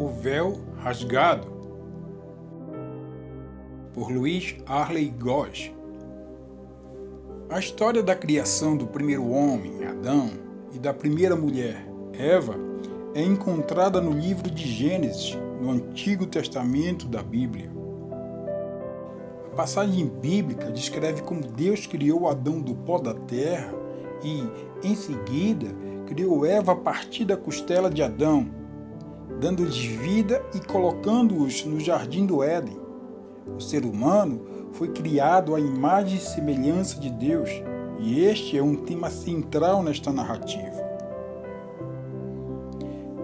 O Véu Rasgado, por Louis Arley Gosch. A história da criação do primeiro homem, Adão, e da primeira mulher, Eva, é encontrada no livro de Gênesis, no Antigo Testamento da Bíblia. A passagem bíblica descreve como Deus criou Adão do pó da terra e, em seguida, criou Eva a partir da costela de Adão, dando-lhes vida e colocando-os no jardim do Éden. O ser humano foi criado à imagem e semelhança de Deus, e este é um tema central nesta narrativa.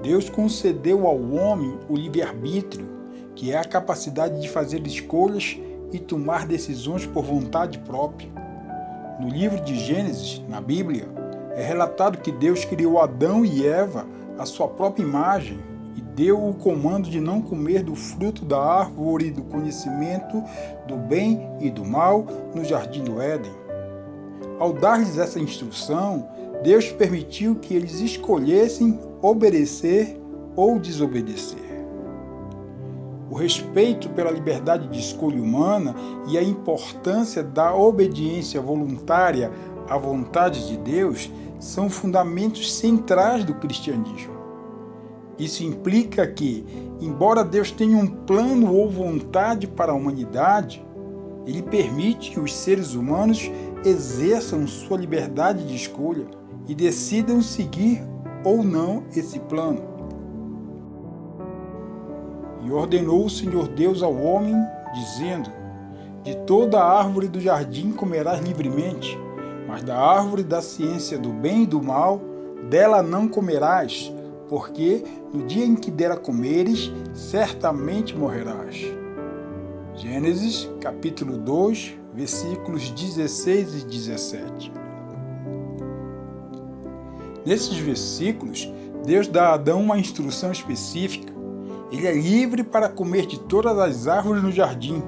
Deus concedeu ao homem o livre-arbítrio, que é a capacidade de fazer escolhas e tomar decisões por vontade própria. No livro de Gênesis, na Bíblia, é relatado que Deus criou Adão e Eva à sua própria imagem e deu o comando de não comer do fruto da árvore do conhecimento do bem e do mal no jardim do Éden. Ao dar-lhes essa instrução, Deus permitiu que eles escolhessem obedecer ou desobedecer. O respeito pela liberdade de escolha humana e a importância da obediência voluntária à vontade de Deus são fundamentos centrais do cristianismo. Isso implica que, embora Deus tenha um plano ou vontade para a humanidade, Ele permite que os seres humanos exerçam sua liberdade de escolha e decidam seguir ou não esse plano. E ordenou o Senhor Deus ao homem, dizendo: de toda a árvore do jardim comerás livremente, mas da árvore da ciência do bem e do mal, dela não comerás, porque no dia em que dela comeres, certamente morrerás. Gênesis, capítulo 2, versículos 16 e 17. Nesses versículos, Deus dá a Adão uma instrução específica. Ele é livre para comer de todas as árvores no jardim,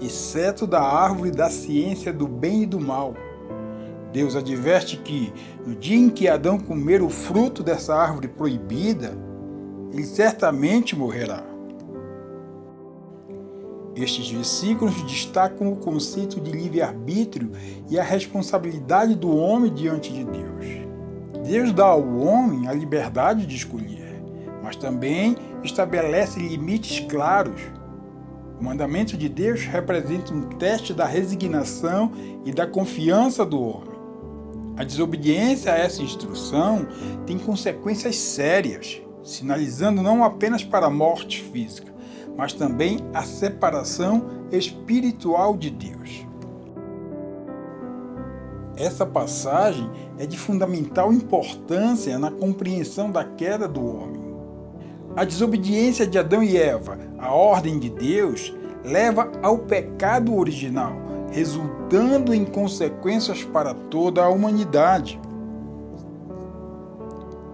exceto da árvore da ciência do bem e do mal. Deus adverte que, no dia em que Adão comer o fruto dessa árvore proibida, ele certamente morrerá. Estes versículos destacam o conceito de livre-arbítrio e a responsabilidade do homem diante de Deus. Deus dá ao homem a liberdade de escolher, mas também estabelece limites claros. O mandamento de Deus representa um teste da resignação e da confiança do homem. A desobediência a essa instrução tem consequências sérias, sinalizando não apenas para a morte física, mas também a separação espiritual de Deus. Essa passagem é de fundamental importância na compreensão da queda do homem. A desobediência de Adão e Eva à ordem de Deus leva ao pecado original, resultando em consequências para toda a humanidade.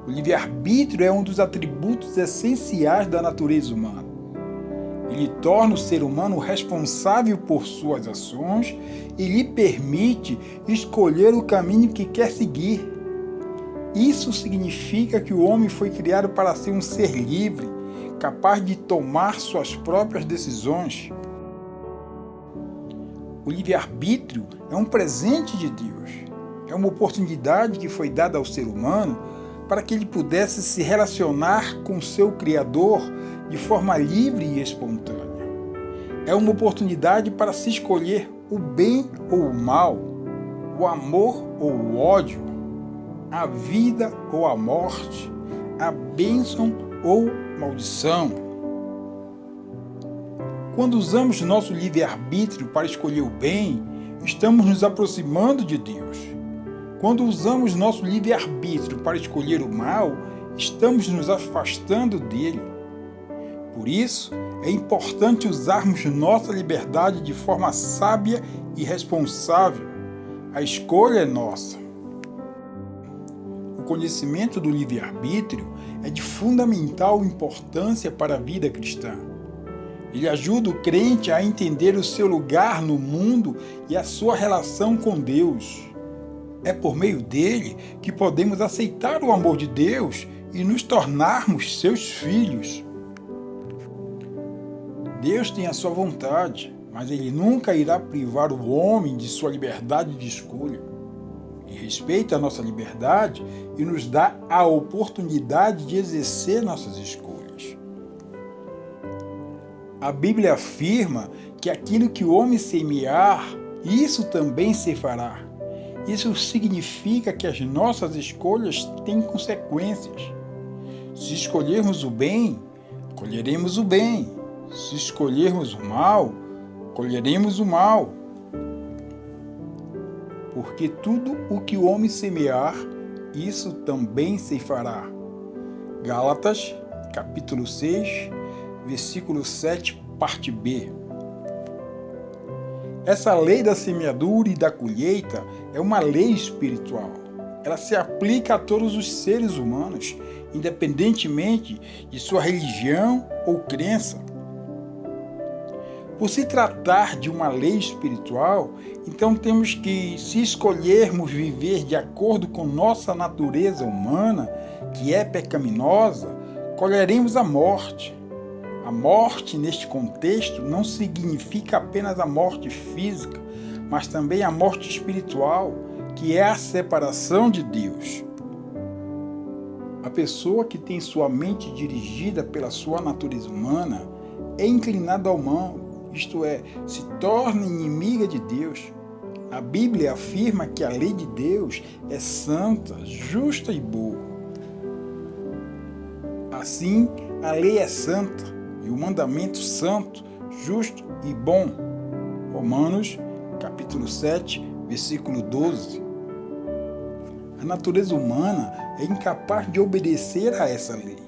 O livre-arbítrio é um dos atributos essenciais da natureza humana. Ele torna o ser humano responsável por suas ações e lhe permite escolher o caminho que quer seguir. Isso significa que o homem foi criado para ser um ser livre, capaz de tomar suas próprias decisões. O livre-arbítrio é um presente de Deus. É uma oportunidade que foi dada ao ser humano para que ele pudesse se relacionar com seu Criador de forma livre e espontânea. É uma oportunidade para se escolher o bem ou o mal, o amor ou o ódio, a vida ou a morte, a bênção ou maldição. Quando usamos nosso livre-arbítrio para escolher o bem, estamos nos aproximando de Deus. Quando usamos nosso livre-arbítrio para escolher o mal, estamos nos afastando dele. Por isso, é importante usarmos nossa liberdade de forma sábia e responsável. A escolha é nossa. O conhecimento do livre-arbítrio é de fundamental importância para a vida cristã. Ele ajuda o crente a entender o seu lugar no mundo e a sua relação com Deus. É por meio dele que podemos aceitar o amor de Deus e nos tornarmos seus filhos. Deus tem a sua vontade, mas Ele nunca irá privar o homem de sua liberdade de escolha. Ele respeita a nossa liberdade e nos dá a oportunidade de exercer nossas escolhas. A Bíblia afirma que aquilo que o homem semear, isso também se fará. Isso significa que as nossas escolhas têm consequências. Se escolhermos o bem, colheremos o bem. Se escolhermos o mal, colheremos o mal. Porque tudo o que o homem semear, isso também se fará. Gálatas, capítulo 6, versículo 7, parte B. Essa lei da semeadura e da colheita é uma lei espiritual. Ela se aplica a todos os seres humanos, independentemente de sua religião ou crença. Por se tratar de uma lei espiritual, então temos que, se escolhermos viver de acordo com nossa natureza humana, que é pecaminosa, colheremos a morte. A morte, neste contexto, não significa apenas a morte física, mas também a morte espiritual, que é a separação de Deus. A pessoa que tem sua mente dirigida pela sua natureza humana é inclinada ao mal, isto é, se torna inimiga de Deus. A Bíblia afirma que a lei de Deus é santa, justa e boa. Assim, a lei é santa e o mandamento santo, justo e bom. Romanos, capítulo 7, versículo 12. A natureza humana é incapaz de obedecer a essa lei.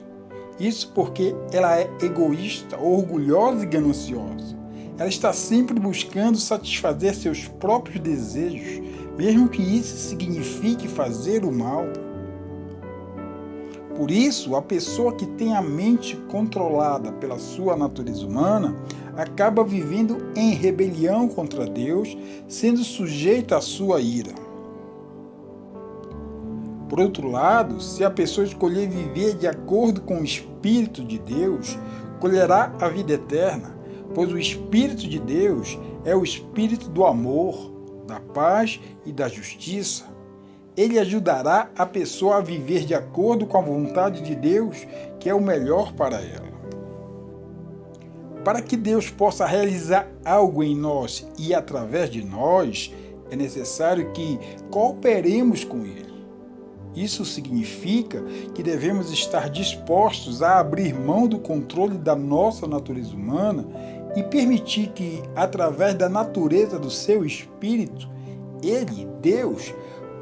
Isso porque ela é egoísta, orgulhosa e gananciosa. Ela está sempre buscando satisfazer seus próprios desejos, mesmo que isso signifique fazer o mal. Por isso, a pessoa que tem a mente controlada pela sua natureza humana acaba vivendo em rebelião contra Deus, sendo sujeita à sua ira. Por outro lado, se a pessoa escolher viver de acordo com o Espírito de Deus, colherá a vida eterna, pois o Espírito de Deus é o Espírito do amor, da paz e da justiça. Ele ajudará a pessoa a viver de acordo com a vontade de Deus, que é o melhor para ela. Para que Deus possa realizar algo em nós e através de nós, é necessário que cooperemos com Ele. Isso significa que devemos estar dispostos a abrir mão do controle da nossa natureza humana e permitir que, através da natureza do seu Espírito, Ele, Deus,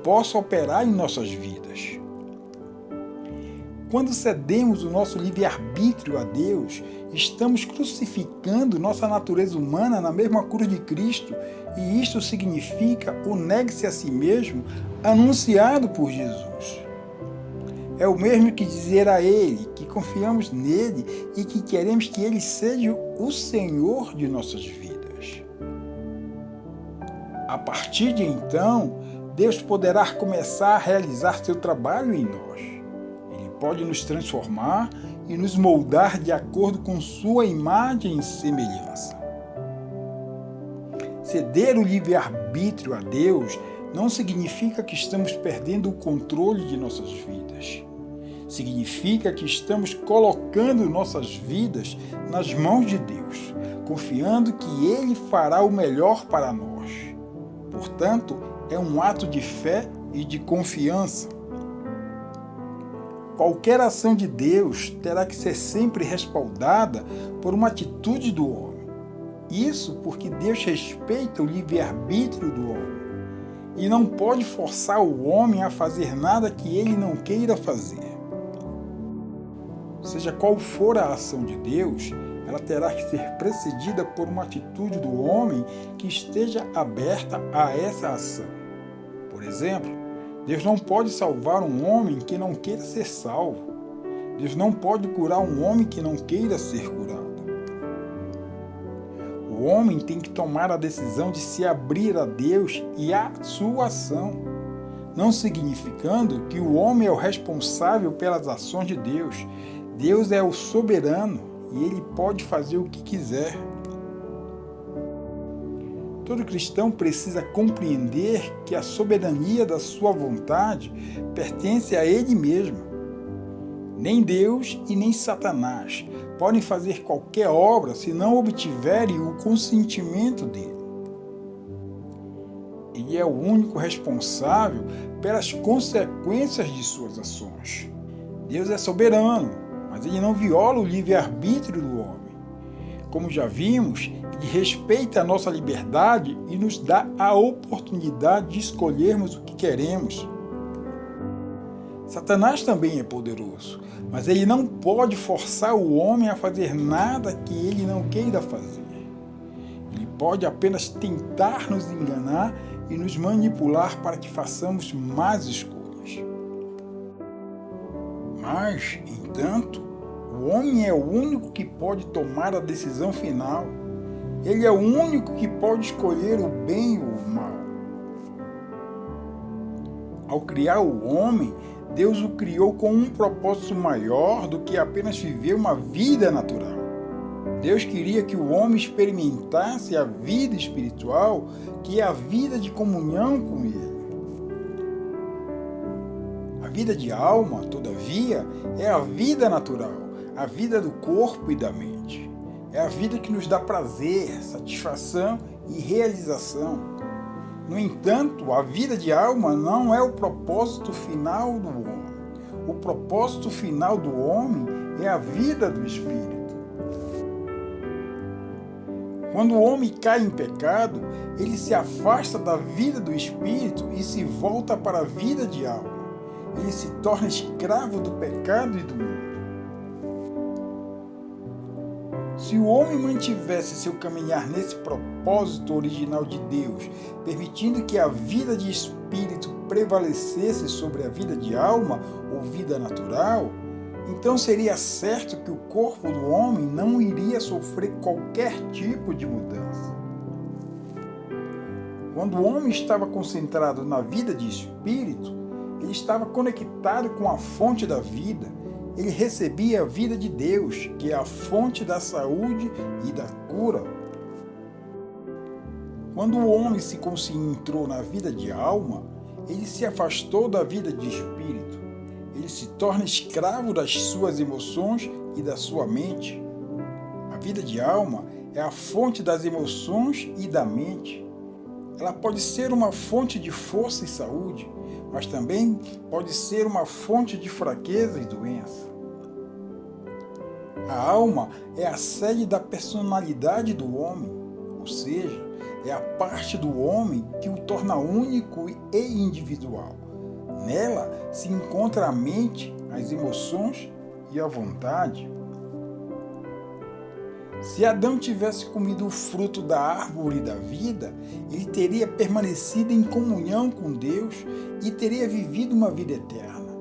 possa operar em nossas vidas. Quando cedemos o nosso livre-arbítrio a Deus, estamos crucificando nossa natureza humana na mesma cruz de Cristo, e isto significa o negue-se a si mesmo anunciado por Jesus. É o mesmo que dizer a Ele que confiamos nele e que queremos que Ele seja o Senhor de nossas vidas. A partir de então, Deus poderá começar a realizar seu trabalho em nós. Ele pode nos transformar e nos moldar de acordo com sua imagem e semelhança. Ceder o livre-arbítrio a Deus não significa que estamos perdendo o controle de nossas vidas. Significa que estamos colocando nossas vidas nas mãos de Deus, confiando que Ele fará o melhor para nós. Portanto, é um ato de fé e de confiança. Qualquer ação de Deus terá que ser sempre respaldada por uma atitude do homem. Isso porque Deus respeita o livre-arbítrio do homem e não pode forçar o homem a fazer nada que ele não queira fazer. Seja qual for a ação de Deus, ela terá que ser precedida por uma atitude do homem que esteja aberta a essa ação. Por exemplo, Deus não pode salvar um homem que não queira ser salvo. Deus não pode curar um homem que não queira ser curado. O homem tem que tomar a decisão de se abrir a Deus e à sua ação, não significando que o homem é o responsável pelas ações de Deus. Deus é o soberano e ele pode fazer o que quiser. Todo cristão precisa compreender que a soberania da sua vontade pertence a ele mesmo. Nem Deus e nem Satanás podem fazer qualquer obra se não obtiverem o consentimento dele. Ele é o único responsável pelas consequências de suas ações. Deus é soberano, mas ele não viola o livre-arbítrio do homem. Como já vimos, ele respeita a nossa liberdade e nos dá a oportunidade de escolhermos o que queremos. Satanás também é poderoso, mas ele não pode forçar o homem a fazer nada que ele não queira fazer. Ele pode apenas tentar nos enganar e nos manipular para que façamos más escolhas. Mas, entanto, o homem é o único que pode tomar a decisão final. Ele é o único que pode escolher o bem ou o mal. Ao criar o homem, Deus o criou com um propósito maior do que apenas viver uma vida natural. Deus queria que o homem experimentasse a vida espiritual, que é a vida de comunhão com Ele. A vida de alma, todavia, é a vida natural, a vida do corpo e da mente. É a vida que nos dá prazer, satisfação e realização. No entanto, a vida de alma não é o propósito final do homem. O propósito final do homem é a vida do espírito. Quando o homem cai em pecado, ele se afasta da vida do espírito e se volta para a vida de alma. Ele se torna escravo do pecado e do mundo. Se o homem mantivesse seu caminhar nesse propósito original de Deus, permitindo que a vida de espírito prevalecesse sobre a vida de alma ou vida natural, então seria certo que o corpo do homem não iria sofrer qualquer tipo de mudança. Quando o homem estava concentrado na vida de espírito, ele estava conectado com a fonte da vida. Ele recebia a vida de Deus, que é a fonte da saúde e da cura. Quando o homem se concentrou na vida de alma, ele se afastou da vida de espírito. Ele se torna escravo das suas emoções e da sua mente. A vida de alma é a fonte das emoções e da mente. Ela pode ser uma fonte de força e saúde, mas também pode ser uma fonte de fraqueza e doença. A alma é a sede da personalidade do homem, ou seja, é a parte do homem que o torna único e individual. Nela se encontra a mente, as emoções e a vontade. Se Adão tivesse comido o fruto da árvore da vida, ele teria permanecido em comunhão com Deus e teria vivido uma vida eterna.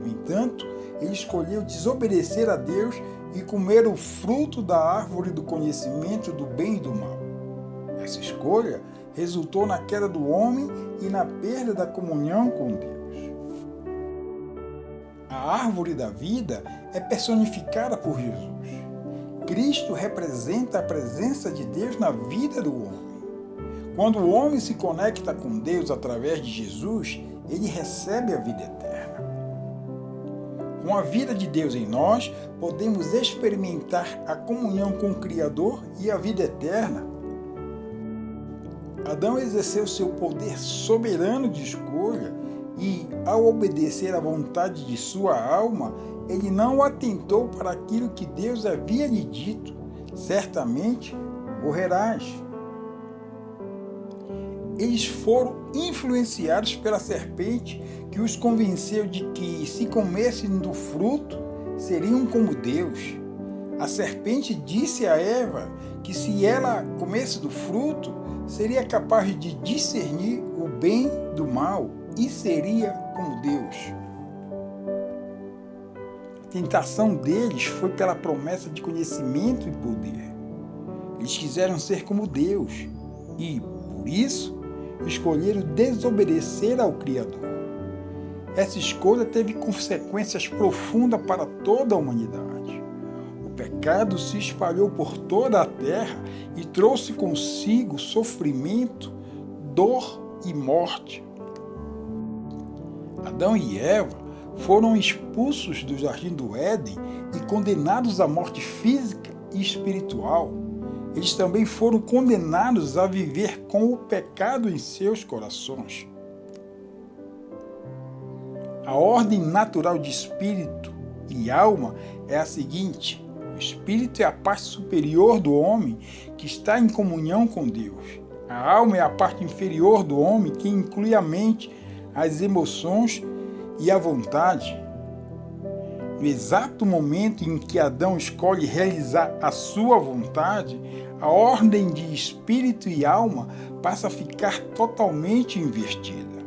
No entanto, ele escolheu desobedecer a Deus e comer o fruto da árvore do conhecimento do bem e do mal. Essa escolha resultou na queda do homem e na perda da comunhão com Deus. A árvore da vida é personificada por Jesus. Cristo representa a presença de Deus na vida do homem. Quando o homem se conecta com Deus através de Jesus, ele recebe a vida eterna. Com a vida de Deus em nós, podemos experimentar a comunhão com o Criador e a vida eterna. Adão exerceu seu poder soberano de escolha e, ao obedecer à vontade de sua alma, ele não atentou para aquilo que Deus havia lhe dito: certamente morrerás. Eles foram influenciados pela serpente, que os convenceu de que, se comessem do fruto, seriam como Deus. A serpente disse a Eva que, se ela comesse do fruto, seria capaz de discernir o bem do mal e seria como Deus. A tentação deles foi pela promessa de conhecimento e poder. Eles quiseram ser como Deus e, por isso, escolheram desobedecer ao Criador. Essa escolha teve consequências profundas para toda a humanidade. O pecado se espalhou por toda a terra e trouxe consigo sofrimento, dor e morte. Adão e Eva foram expulsos do jardim do Éden e condenados à morte física e espiritual. Eles também foram condenados a viver com o pecado em seus corações. A ordem natural de espírito e alma é a seguinte: o espírito é a parte superior do homem que está em comunhão com Deus. A alma é a parte inferior do homem que inclui a mente, as emoções e a vontade. No exato momento em que Adão escolhe realizar a sua vontade, a ordem de espírito e alma passa a ficar totalmente invertida.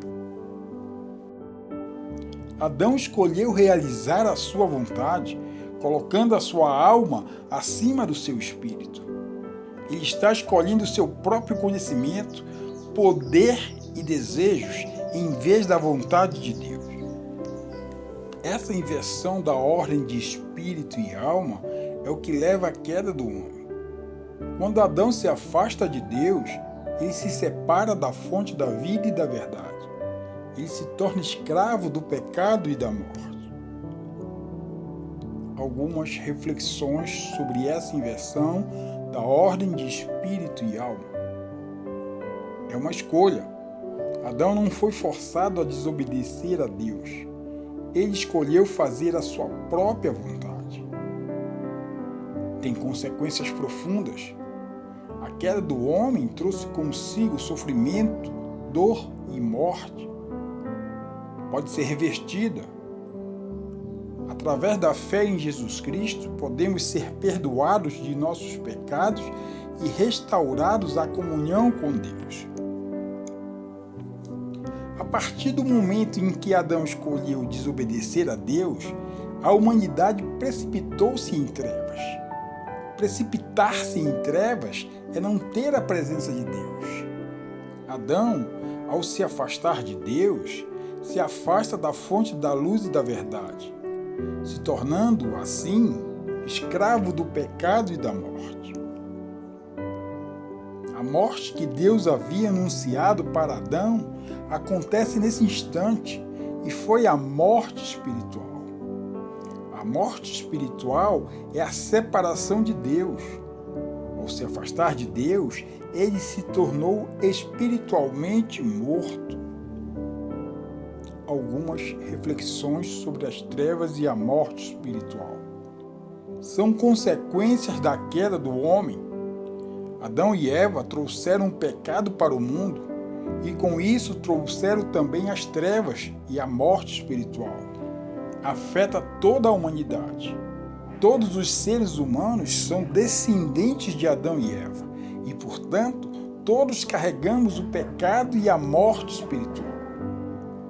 Adão escolheu realizar a sua vontade, colocando a sua alma acima do seu espírito. Ele está escolhendo o seu próprio conhecimento, poder e desejos em vez da vontade de Deus. Essa inversão da ordem de espírito e alma é o que leva à queda do homem. Quando Adão se afasta de Deus, ele se separa da fonte da vida e da verdade. Ele se torna escravo do pecado e da morte. Algumas reflexões sobre essa inversão da ordem de espírito e alma. É uma escolha. Adão não foi forçado a desobedecer a Deus. Ele escolheu fazer a sua própria vontade. Tem consequências profundas. A queda do homem trouxe consigo sofrimento, dor e morte. Pode ser revertida. Através da fé em Jesus Cristo, podemos ser perdoados de nossos pecados e restaurados à comunhão com Deus. A partir do momento em que Adão escolheu desobedecer a Deus, a humanidade precipitou-se em trevas. Precipitar-se em trevas é não ter a presença de Deus. Adão, ao se afastar de Deus, se afasta da fonte da luz e da verdade, se tornando, assim, escravo do pecado e da morte. A morte que Deus havia anunciado para Adão acontece nesse instante e foi a morte espiritual. A morte espiritual é a separação de Deus. Ao se afastar de Deus, ele se tornou espiritualmente morto. Algumas reflexões sobre as trevas e a morte espiritual. São consequências da queda do homem. Adão e Eva trouxeram o pecado para o mundo e com isso trouxeram também as trevas e a morte espiritual. Afeta toda a humanidade. Todos os seres humanos são descendentes de Adão e Eva e, portanto, todos carregamos o pecado e a morte espiritual.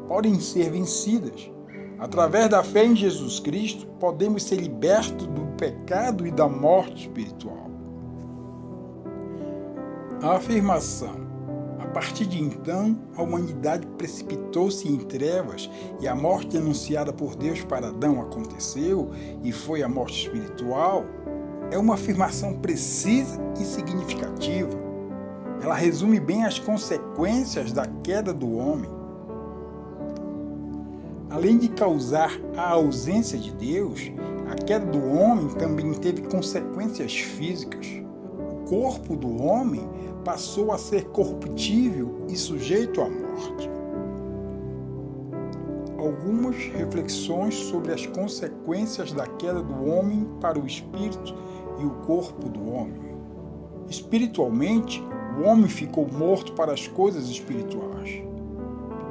Podem ser vencidas. Através da fé em Jesus Cristo, podemos ser libertos do pecado e da morte espiritual. A afirmação: a partir de então, a humanidade precipitou-se em trevas e a morte anunciada por Deus para Adão aconteceu e foi a morte espiritual, é uma afirmação precisa e significativa. Ela resume bem as consequências da queda do homem. Além de causar a ausência de Deus, a queda do homem também teve consequências físicas. O corpo do homem passou a ser corruptível e sujeito à morte. Algumas reflexões sobre as consequências da queda do homem para o espírito e o corpo do homem. Espiritualmente, o homem ficou morto para as coisas espirituais.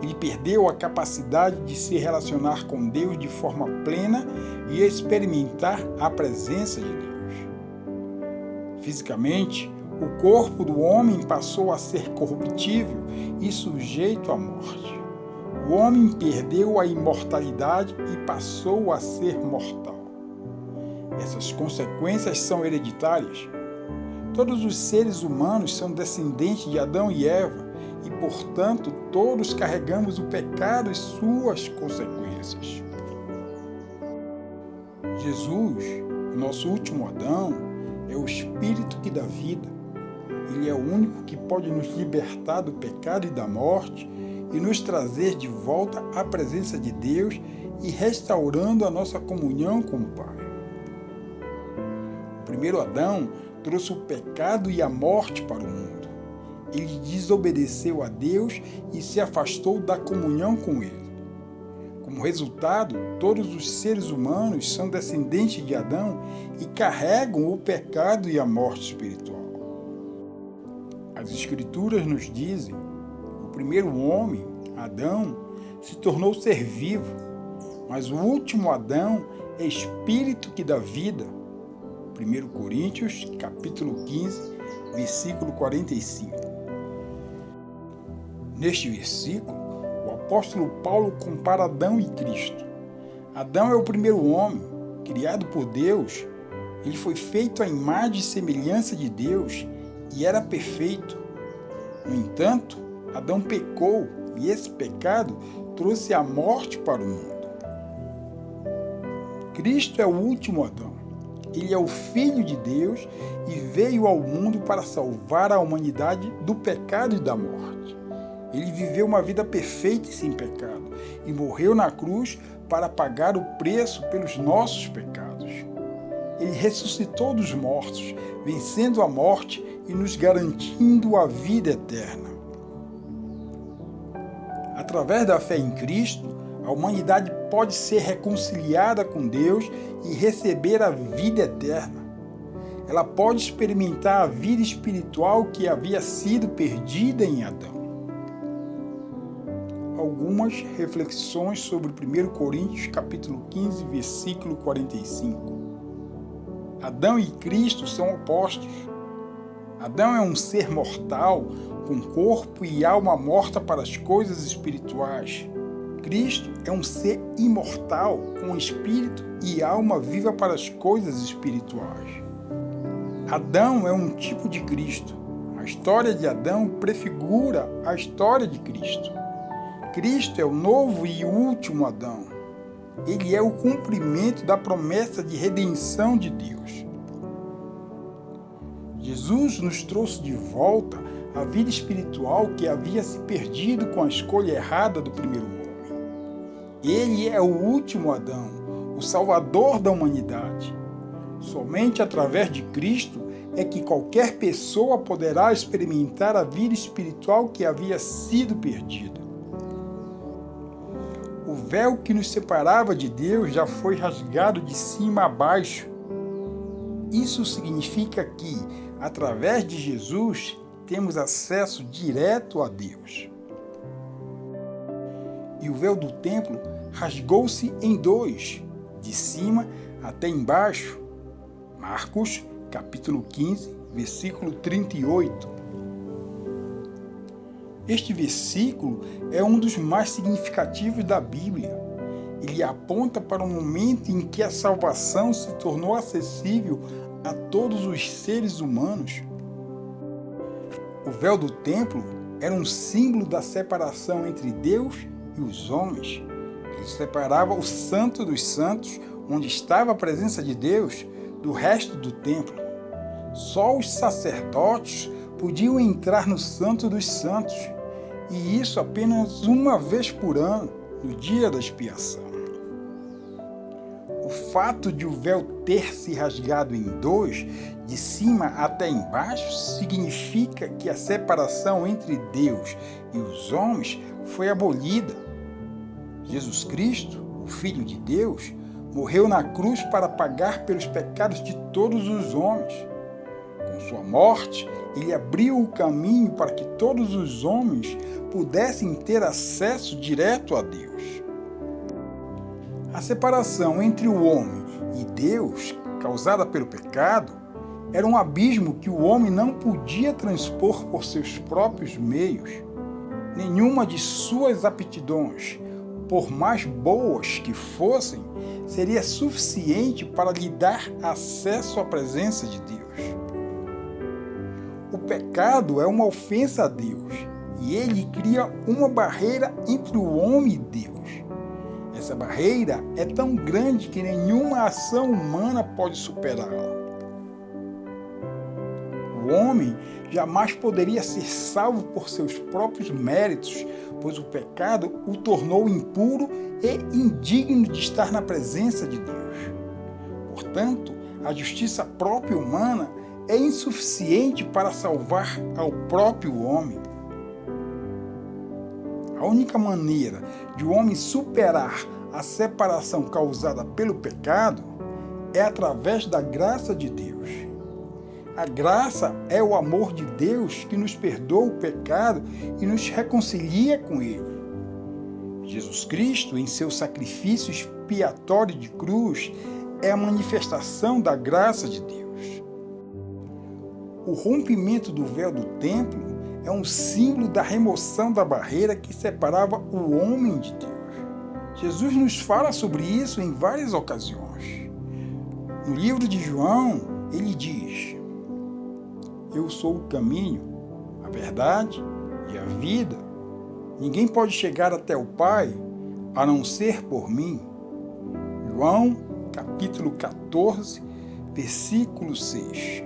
Ele perdeu a capacidade de se relacionar com Deus de forma plena e experimentar a presença de Deus. Fisicamente, o corpo do homem passou a ser corruptível e sujeito à morte. O homem perdeu a imortalidade e passou a ser mortal. Essas consequências são hereditárias. Todos os seres humanos são descendentes de Adão e Eva e, portanto, todos carregamos o pecado e suas consequências. Jesus O nosso último Adão é o Espírito que dá vida. Ele é o único que pode nos libertar do pecado e da morte e nos trazer de volta à presença de Deus e restaurando a nossa comunhão com o Pai. O primeiro Adão trouxe o pecado e a morte para o mundo. Ele desobedeceu a Deus e se afastou da comunhão com Ele. Como resultado, todos os seres humanos são descendentes de Adão e carregam o pecado e a morte espiritual. As Escrituras nos dizem: o primeiro homem, Adão, se tornou ser vivo, mas o último Adão é espírito que dá vida. 1 Coríntios, capítulo 15, versículo 45. Neste versículo, o apóstolo Paulo compara Adão e Cristo. Adão é o primeiro homem, criado por Deus. Ele foi feito à imagem e semelhança de Deus e era perfeito. No entanto, Adão pecou e esse pecado trouxe a morte para o mundo. Cristo é o último Adão. Ele é o Filho de Deus e veio ao mundo para salvar a humanidade do pecado e da morte. Ele viveu uma vida perfeita e sem pecado e morreu na cruz para pagar o preço pelos nossos pecados. Ele ressuscitou dos mortos, vencendo a morte e nos garantindo a vida eterna. Através da fé em Cristo, a humanidade pode ser reconciliada com Deus e receber a vida eterna. Ela pode experimentar a vida espiritual que havia sido perdida em Adão. Algumas reflexões sobre 1 Coríntios capítulo 15, versículo 45. Adão e Cristo são opostos. Adão é um ser mortal, com corpo e alma morta para as coisas espirituais. Cristo é um ser imortal, com espírito e alma viva para as coisas espirituais. Adão é um tipo de Cristo. A história de Adão prefigura a história de Cristo. Cristo é o novo e último Adão. Ele é o cumprimento da promessa de redenção de Deus. Jesus nos trouxe de volta a vida espiritual que havia se perdido com a escolha errada do primeiro homem. Ele é o último Adão, o Salvador da humanidade. Somente através de Cristo é que qualquer pessoa poderá experimentar a vida espiritual que havia sido perdida. O véu que nos separava de Deus já foi rasgado de cima a baixo. Isso significa que, através de Jesus, temos acesso direto a Deus. E o véu do templo rasgou-se em dois, de cima até embaixo. Marcos, capítulo 15, versículo 38. Este versículo é um dos mais significativos da Bíblia. Ele aponta para um momento em que a salvação se tornou acessível a todos os seres humanos. O véu do templo era um símbolo da separação entre Deus e os homens. Ele separava o Santo dos Santos, onde estava a presença de Deus, do resto do templo. Só os sacerdotes podiam entrar no Santo dos Santos, e isso apenas uma vez por ano, no dia da expiação. O fato de o véu ter se rasgado em dois, de cima até embaixo, significa que a separação entre Deus e os homens foi abolida. Jesus Cristo, o Filho de Deus, morreu na cruz para pagar pelos pecados de todos os homens. Com sua morte, ele abriu o caminho para que todos os homens pudessem ter acesso direto a Deus. A separação entre o homem e Deus, causada pelo pecado, era um abismo que o homem não podia transpor por seus próprios meios. Nenhuma de suas aptidões, por mais boas que fossem, seria suficiente para lhe dar acesso à presença de Deus. O pecado é uma ofensa a Deus, e ele cria uma barreira entre o homem e Deus. Essa barreira é tão grande que nenhuma ação humana pode superá-la. O homem jamais poderia ser salvo por seus próprios méritos, pois o pecado o tornou impuro e indigno de estar na presença de Deus. Portanto, a justiça própria humana é insuficiente para salvar ao próprio homem. A única maneira de o homem superar a separação causada pelo pecado é através da graça de Deus. A graça é o amor de Deus que nos perdoa o pecado e nos reconcilia com Ele. Jesus Cristo, em seu sacrifício expiatório de cruz, é a manifestação da graça de Deus. O rompimento do véu do templo é um símbolo da remoção da barreira que separava o homem de Deus. Jesus nos fala sobre isso em várias ocasiões. No livro de João, ele diz: Eu sou o caminho, a verdade e a vida. Ninguém pode chegar até o Pai a não ser por mim. João, capítulo 14, versículo 6.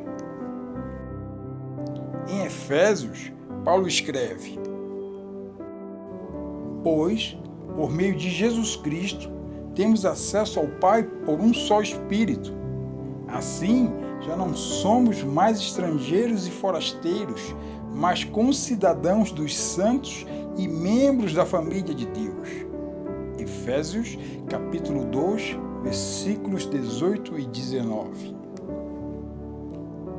Em Efésios, Paulo escreve: Pois, por meio de Jesus Cristo, temos acesso ao Pai por um só Espírito. Assim, já não somos mais estrangeiros e forasteiros, mas concidadãos dos santos e membros da família de Deus. Efésios, capítulo 2, versículos 18 e 19.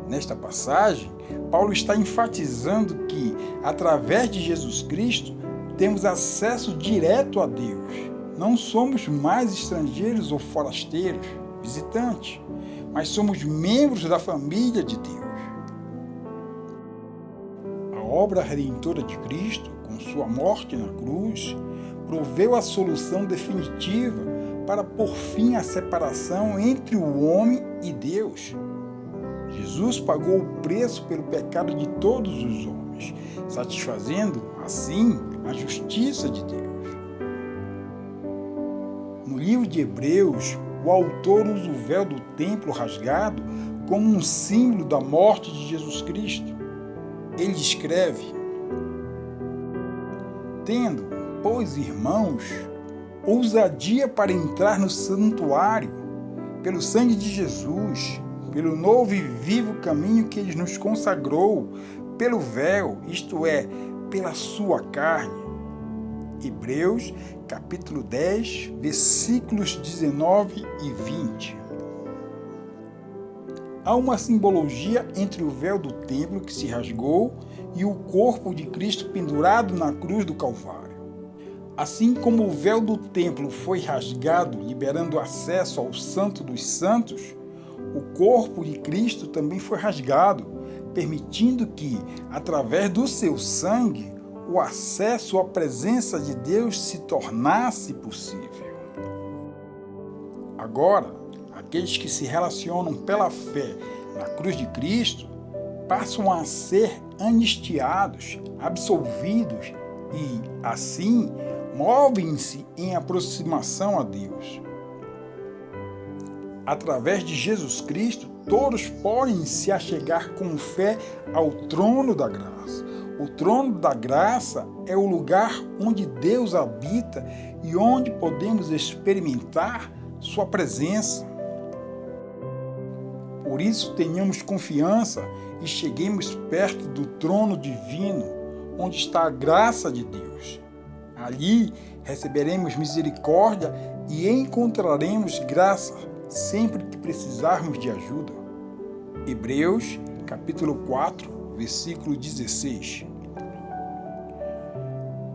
Nesta passagem, Paulo está enfatizando que, através de Jesus Cristo, temos acesso direto a Deus. Não somos mais estrangeiros ou forasteiros, visitantes, mas somos membros da família de Deus. A obra redentora de Cristo, com sua morte na cruz, proveu a solução definitiva para pôr fim à separação entre o homem e Deus. Jesus pagou o preço pelo pecado de todos os homens, satisfazendo, assim, a justiça de Deus. No livro de Hebreus, o autor usa o véu do templo rasgado como um símbolo da morte de Jesus Cristo. Ele escreve: Tendo, pois, irmãos, ousadia para entrar no santuário, pelo sangue de Jesus, pelo novo e vivo caminho que Ele nos consagrou, pelo véu, isto é, pela sua carne. Hebreus, capítulo 10, versículos 19 e 20. Há uma simbologia entre o véu do templo que se rasgou e o corpo de Cristo pendurado na cruz do Calvário. Assim como o véu do templo foi rasgado, liberando acesso ao Santo dos Santos, o corpo de Cristo também foi rasgado, permitindo que, através do seu sangue, o acesso à presença de Deus se tornasse possível. Agora, aqueles que se relacionam pela fé na cruz de Cristo passam a ser anistiados, absolvidos e, assim, movem-se em aproximação a Deus. Através de Jesus Cristo, todos podem se achegar com fé ao trono da graça. O trono da graça é o lugar onde Deus habita e onde podemos experimentar sua presença. Por isso, tenhamos confiança e cheguemos perto do trono divino, onde está a graça de Deus. Ali receberemos misericórdia e encontraremos graça sempre que precisarmos de ajuda. Hebreus, capítulo 4, versículo 16.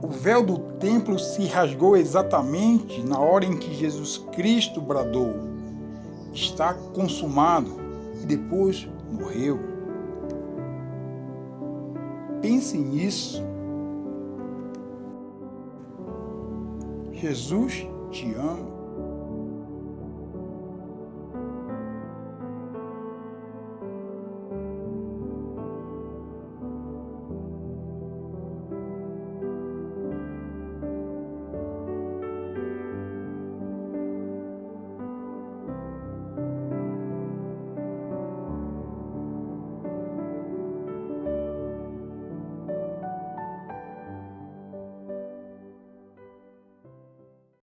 O véu do templo se rasgou exatamente na hora em que Jesus Cristo bradou: Está consumado, e depois morreu. Pense nisso. Jesus te ama.